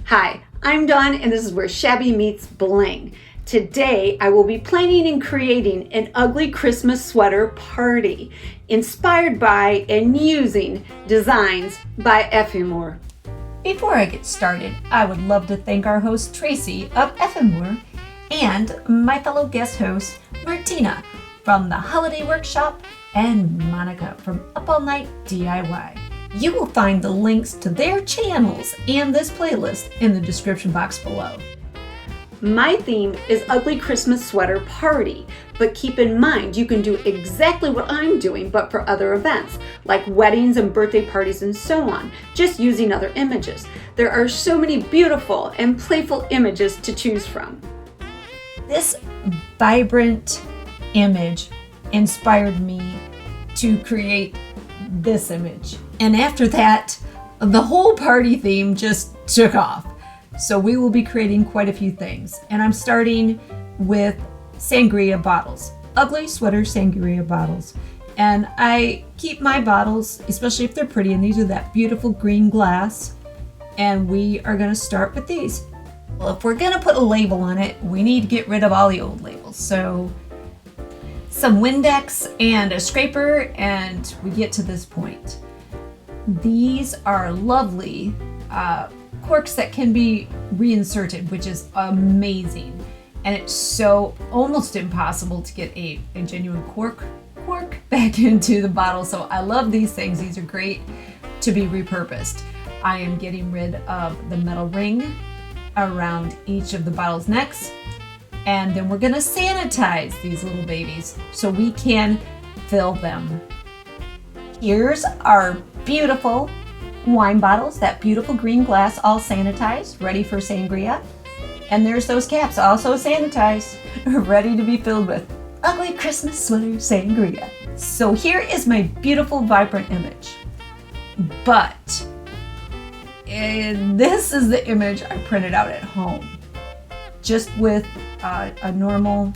Hi, I'm Dawn and this is where Shabby meets Bling. Today I will be planning and creating an ugly Christmas sweater party inspired by and using designs by Ephemera. Before I get started, I would love to thank our host Traci of Ephemera and my fellow guest hosts Martina from the Holiday Workshop and Monica from Up All Night DIY. You will find the links to their channels and this playlist in the description box below. My theme is Ugly Christmas Sweater Party, but keep in mind you can do exactly what I'm doing but for other events, like weddings and birthday parties and so on, just using other images. There are so many beautiful and playful images to choose from. This vibrant image inspired me to create this image. And after that, the whole party theme just took off. So we will be creating quite a few things. And I'm starting with Sangria bottles, ugly sweater Sangria bottles. And I keep my bottles, especially if they're pretty, and these are that beautiful green glass. And we are gonna start with these. Well, if we're gonna put a label on it, we need to get rid of all the old labels. So some Windex and a scraper, and we get to this point. These are lovely corks that can be reinserted, which is amazing. And it's so almost impossible to get a genuine cork back into the bottle. So I love these things. These are great to be repurposed. I am getting rid of the metal ring around each of the bottles' necks. And then we're gonna sanitize these little babies so we can fill them. Here's our beautiful wine bottles, that beautiful green glass, all sanitized, ready for sangria. And there's those caps, also sanitized, ready to be filled with ugly Christmas sweater sangria. So here is my beautiful, vibrant image. But this is the image I printed out at home, just with a normal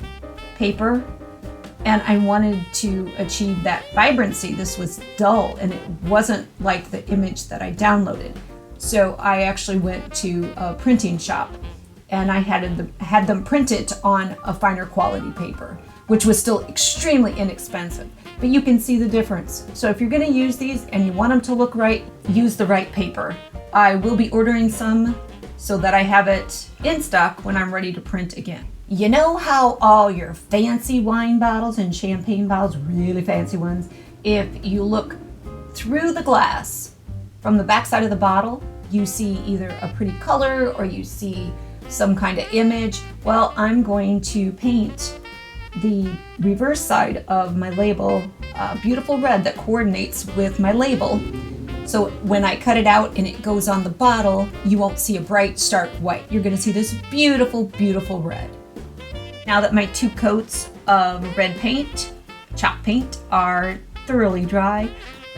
paper. And I wanted to achieve that vibrancy. This was dull and it wasn't like the image that I downloaded. So I actually went to a printing shop and I had them print it on a finer quality paper, which was still extremely inexpensive. But you can see the difference. So if you're gonna use these and you want them to look right, use the right paper. I will be ordering some so that I have it in stock when I'm ready to print again. You know how all your fancy wine bottles and champagne bottles, really fancy ones, if you look through the glass from the back side of the bottle, you see either a pretty color or you see some kind of image? Well, I'm going to paint the reverse side of my label a beautiful red that coordinates with my label. So when I cut it out and it goes on the bottle, you won't see a bright, stark white. You're gonna see this beautiful, beautiful red. Now that my 2 coats of red paint, chalk paint, are thoroughly dry,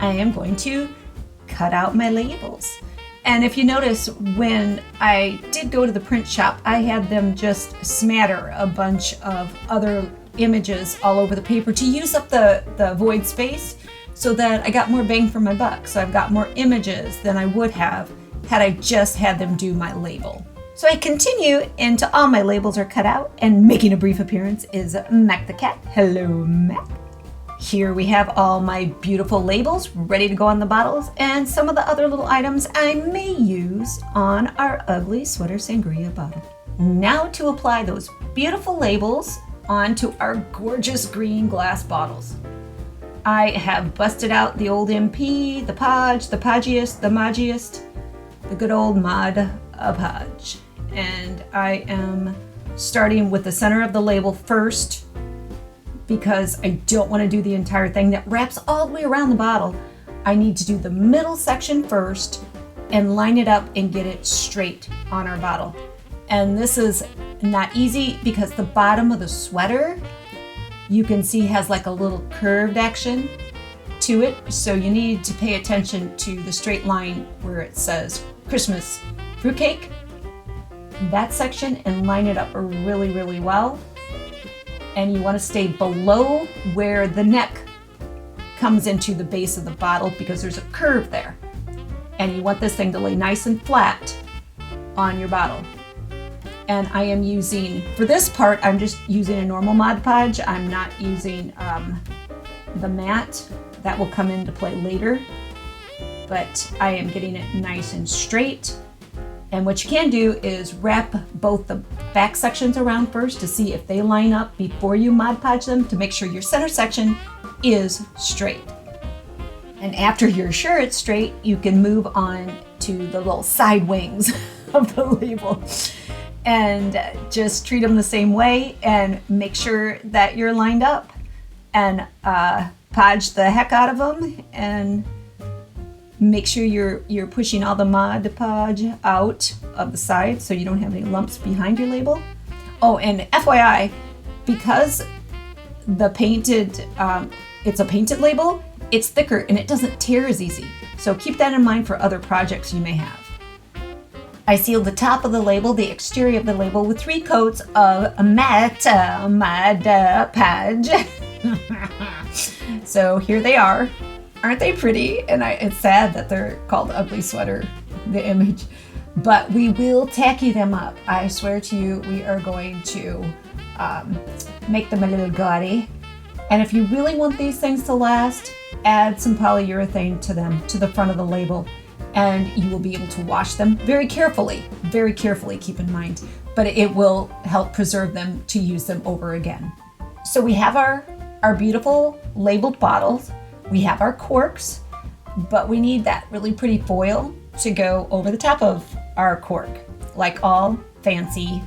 I am going to cut out my labels. And if you notice, when I did go to the print shop, I had them just smatter a bunch of other images all over the paper to use up the void space so that I got more bang for my buck. So I've got more images than I would have had I just had them do my label. So I continue until all my labels are cut out, and making a brief appearance is Mac the cat. Hello, Mac. Here we have all my beautiful labels ready to go on the bottles and some of the other little items I may use on our ugly sweater sangria bottle. Now to apply those beautiful labels onto our gorgeous green glass bottles. I have busted out the old MP, the Podge, the Podgiest, the Modgiest, the good old Mod Podge. And I am starting with the center of the label first because I don't want to do the entire thing that wraps all the way around the bottle. I need to do the middle section first and line it up and get it straight on our bottle. And this is not easy because the bottom of the sweater, you can see, has like a little curved action to it. So you need to pay attention to the straight line where it says Christmas Fruitcake, that section, and line it up really, really well. And you want to stay below where the neck comes into the base of the bottle because there's a curve there. And you want this thing to lay nice and flat on your bottle. And I am using, for this part, I'm just using a normal Mod Podge. I'm not using the matte. That will come into play later. But I am getting it nice and straight. And what you can do is wrap both the back sections around first to see if they line up before you Mod Podge them to make sure your center section is straight. And after you're sure it's straight, you can move on to the little side wings of the label and just treat them the same way and make sure that you're lined up and podge the heck out of them and make sure you're pushing all the Mod Podge out of the side so you don't have any lumps behind your label. Oh, and FYI, because the painted, it's a painted label, it's thicker and it doesn't tear as easy. So keep that in mind for other projects you may have. I sealed the top of the label, the exterior of the label, with 3 coats of matte Mod Podge. So here they are. Aren't they pretty? And it's sad that they're called Ugly Sweater, the image. But we will tacky them up. I swear to you, we are going to make them a little gaudy. And if you really want these things to last, add some polyurethane to them, to the front of the label, and you will be able to wash them very carefully, keep in mind. But it will help preserve them to use them over again. So we have our beautiful labeled bottles. We have our corks, but we need that really pretty foil to go over the top of our cork, like all fancy,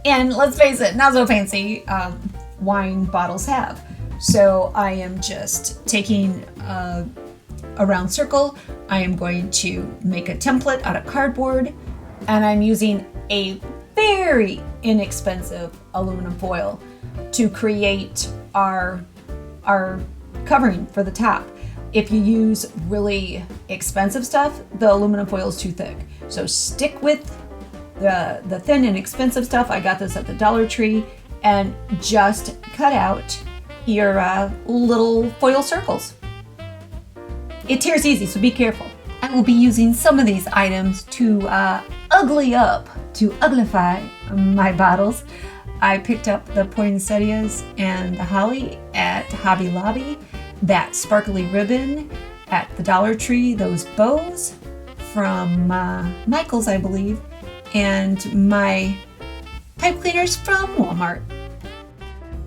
and let's face it, not so fancy wine bottles have. So I am just taking a round circle. I am going to make a template out of cardboard, and I'm using a very inexpensive aluminum foil to create our covering for the top. If you use really expensive stuff, the aluminum foil is too thick. So stick with the thin and expensive stuff. I got this at the Dollar Tree, and just cut out your little foil circles. It tears easy, so be careful. I will be using some of these items to uglify my bottles. I picked up the poinsettias and the holly at Hobby Lobby, that sparkly ribbon at the Dollar Tree, those bows from Michael's, I believe, and my pipe cleaners from Walmart.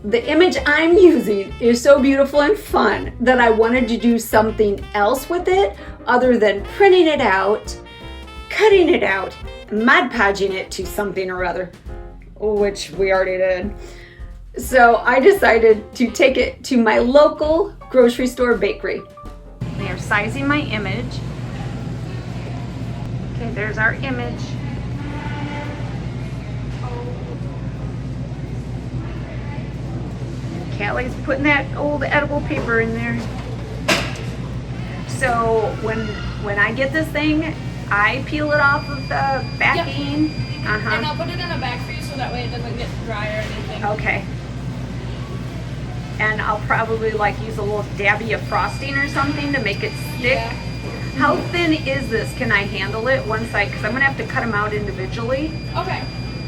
The image I'm using is so beautiful and fun that I wanted to do something else with it other than printing it out, cutting it out, Mod Podging it to something or other, which we already did. So I decided to take it to my local grocery store bakery. They are sizing my image. Okay, there's our image. Callie's putting that old edible paper in there. So when I get this thing, I peel it off of the backing. Yep. And I'll put it in a bag for you so that way it doesn't get dry or anything. Okay. And I'll probably like use a little dabby of frosting or something to make it stick. Yeah. How thin is this? Can I handle it once because I'm gonna have to cut them out individually, Okay.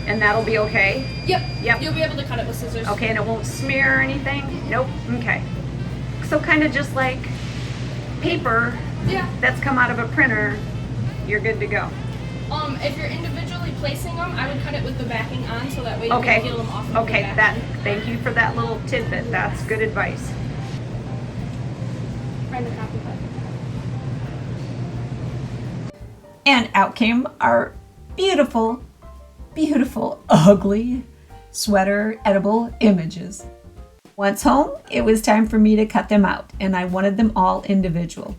and that'll be okay? Yep. Yep. You'll be able to cut it with scissors. Okay, and it won't smear or anything? Nope. Okay. So kind of just like paper Yeah. that's come out of a printer, you're good to go. If you're individually placing them, I would cut it with the backing on so that way you Okay. can peel them off of Okay, the that. backing. Thank you for that little tidbit. That's good advice. Find a copy of it. And out came our beautiful, beautiful, ugly sweater edible images. Once home, it was time for me to cut them out, and I wanted them all individual.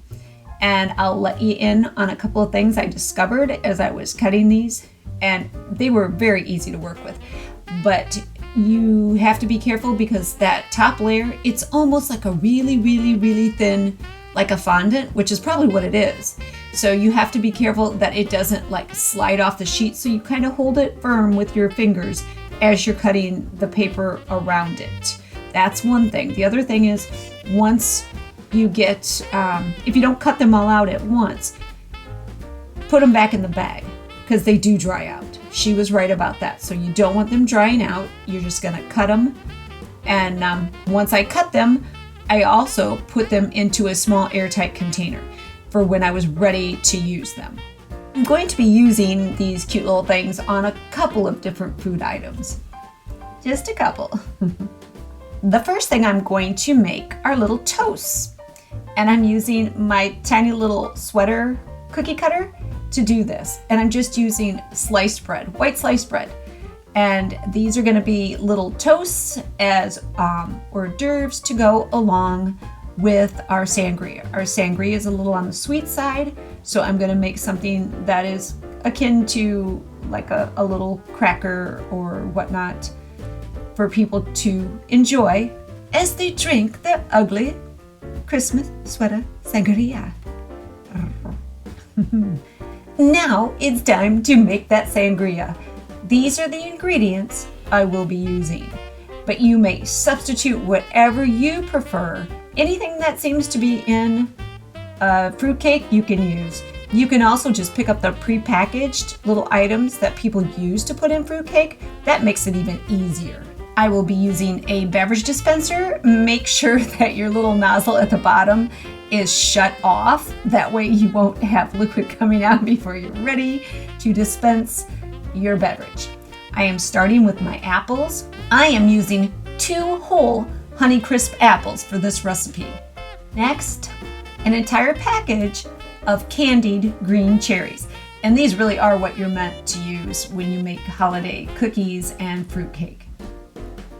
And I'll let you in on a couple of things I discovered as I was cutting these, and they were very easy to work with. But you have to be careful because that top layer, it's almost like a really, really, really thin, like a fondant, which is probably what it is. So you have to be careful that it doesn't like slide off the sheet, so you kind of hold it firm with your fingers as you're cutting the paper around it. That's one thing. The other thing is, once you get, if you don't cut them all out at once, put them back in the bag. because they do dry out. She was right about that. So you don't want them drying out. You're just going to cut them. And once I cut them, I also put them into a small airtight container for when I was ready to use them. I'm going to be using these cute little things on a couple of different food items. Just a couple. The first thing I'm going to make are little toasts. And I'm using my tiny little sweater cookie cutter to do this. And I'm just using sliced bread, white sliced bread. And these are going to be little toasts as hors d'oeuvres to go along with our sangria. Our sangria is a little on the sweet side, so I'm going to make something that is akin to like a little cracker or whatnot for people to enjoy as they drink their ugly Christmas sweater sangria. Now it's time to make that sangria. These are the ingredients I will be using, but you may substitute whatever you prefer. Anything that seems to be in fruitcake, you can use. You can also just pick up the prepackaged little items that people use to put in fruitcake. That makes it even easier. I will be using a beverage dispenser. Make sure that your little nozzle at the bottom is shut off. That way you won't have liquid coming out before you're ready to dispense your beverage. I am starting with my apples. I am using 2 whole Honeycrisp apples for this recipe. Next, an entire package of candied green cherries. And these really are what you're meant to use when you make holiday cookies and fruitcake.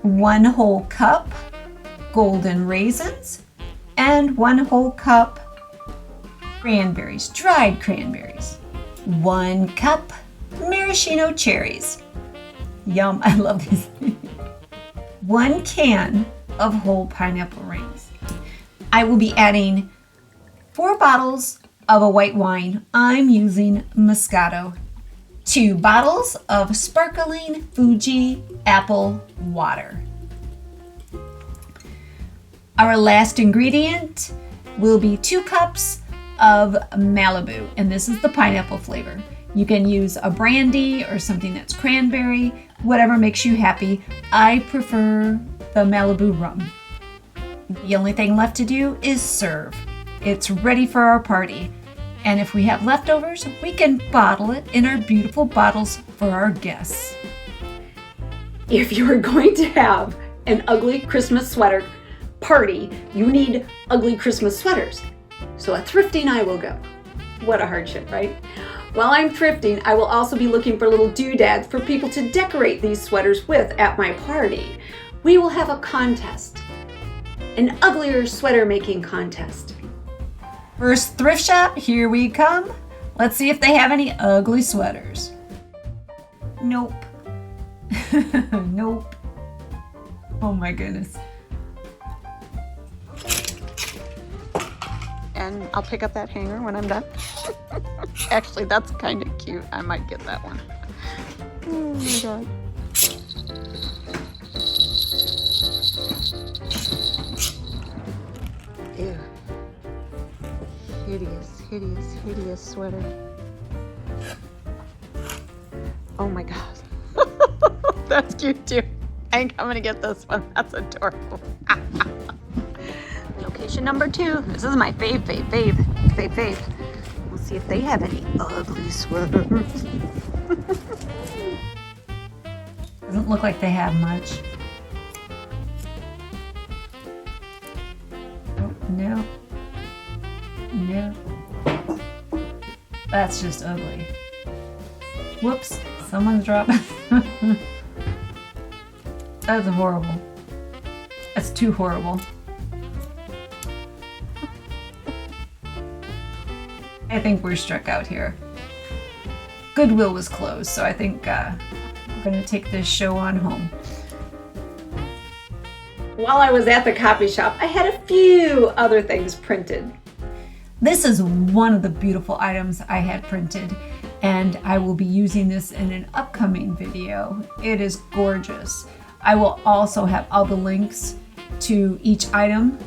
1 whole cup golden raisins and 1 whole cup cranberries, dried cranberries. 1 cup maraschino cherries. Yum, I love these. 1 can of whole pineapple rings. I will be adding 4 bottles of a white wine. I'm using Moscato. 2 bottles of sparkling Fuji apple water. Our last ingredient will be 2 cups of Malibu, and this is the pineapple flavor. You can use a brandy or something that's cranberry, whatever makes you happy. I prefer the Malibu rum. The only thing left to do is serve. It's ready for our party. And if we have leftovers, we can bottle it in our beautiful bottles for our guests. If you are going to have an ugly Christmas sweater party, you need ugly Christmas sweaters. So at Thrifting I will go. What a hardship, right? While I'm thrifting, I will also be looking for little doodads for people to decorate these sweaters with at my party. We will have a contest, an uglier sweater making contest. First thrift shop, here we come. Let's see if they have any ugly sweaters. Nope. Nope. Oh my goodness. And I'll pick up that hanger when I'm done. Actually, that's kind of cute. I might get that one. Oh my God. Ew. Hideous, hideous, hideous sweater. Oh my God. That's cute too. I think I'm gonna get this one. That's adorable. Location number 2. This is my fave. We'll see if they have any ugly sweaters. Doesn't look like they have much. Oh, no. No. That's just ugly. Whoops, someone's dropping. That's horrible. That's too horrible. I think we're struck out here. Goodwill was closed, so I think we're going to take this show on home. While I was at the copy shop, I had a few other things printed. This is one of the beautiful items I had printed, and I will be using this in an upcoming video. It is gorgeous. I will also have all the links to each item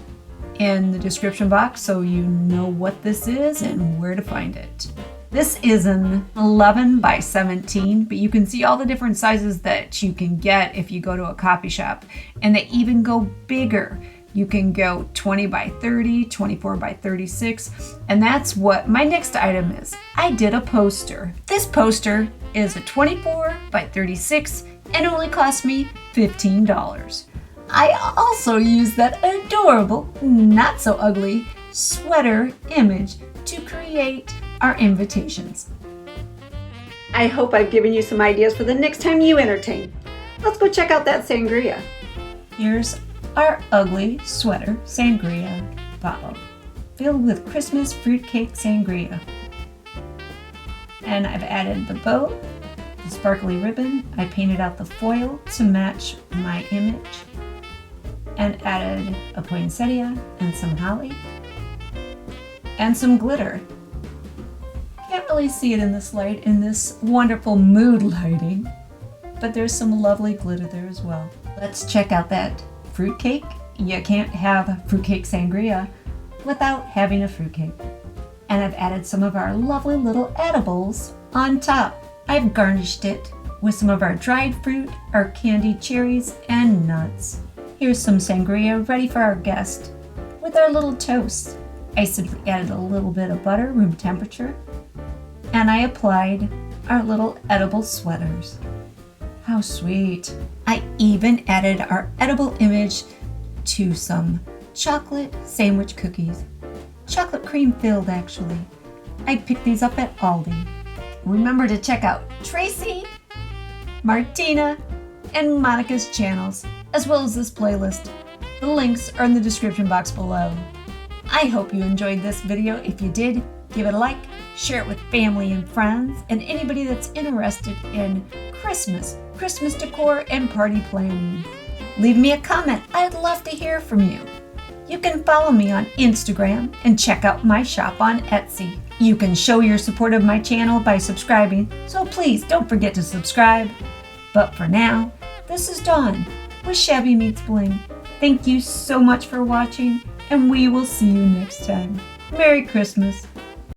in the description box so you know what this is and where to find it. This is an 11 by 17, but you can see all the different sizes that you can get if you go to a coffee shop. And they even go bigger. You can go 20 by 30, 24 by 36, and that's what my next item is. I did a poster. This poster is a 24 by 36 and only cost me $15. I also used that adorable, not so ugly, sweater image to create our invitations. I hope I've given you some ideas for the next time you entertain. Let's go check out that sangria. Here's our ugly sweater sangria bottle filled with Christmas fruitcake sangria. And I've added the bow, the sparkly ribbon. I painted out the foil to match my image and added a poinsettia and some holly and some glitter. Can't really see it in this light, in this wonderful mood lighting, but there's some lovely glitter there as well. Let's check out that fruitcake. You can't have fruitcake sangria without having a fruitcake. And I've added some of our lovely little edibles on top. I've garnished it with some of our dried fruit, our candied cherries, and nuts. Here's some sangria ready for our guest with our little toast. I simply added a little bit of butter, room temperature, and I applied our little edible sweaters. How sweet. I even added our edible image to some chocolate sandwich cookies. Chocolate cream filled, actually. I picked these up at Aldi. Remember to check out Traci, Martina, and Monica's channels, as well as this playlist. The links are in the description box below. I hope you enjoyed this video. If you did, give it a like, share it with family and friends, and anybody that's interested in Christmas decor, and party planning. Leave me a comment. I'd love to hear from you. You can follow me on Instagram and check out my shop on Etsy. You can show your support of my channel by subscribing, so please don't forget to subscribe. But for now, this is Dawn with Shabby Meets Bling. Thank you so much for watching, and we will see you next time. Merry Christmas.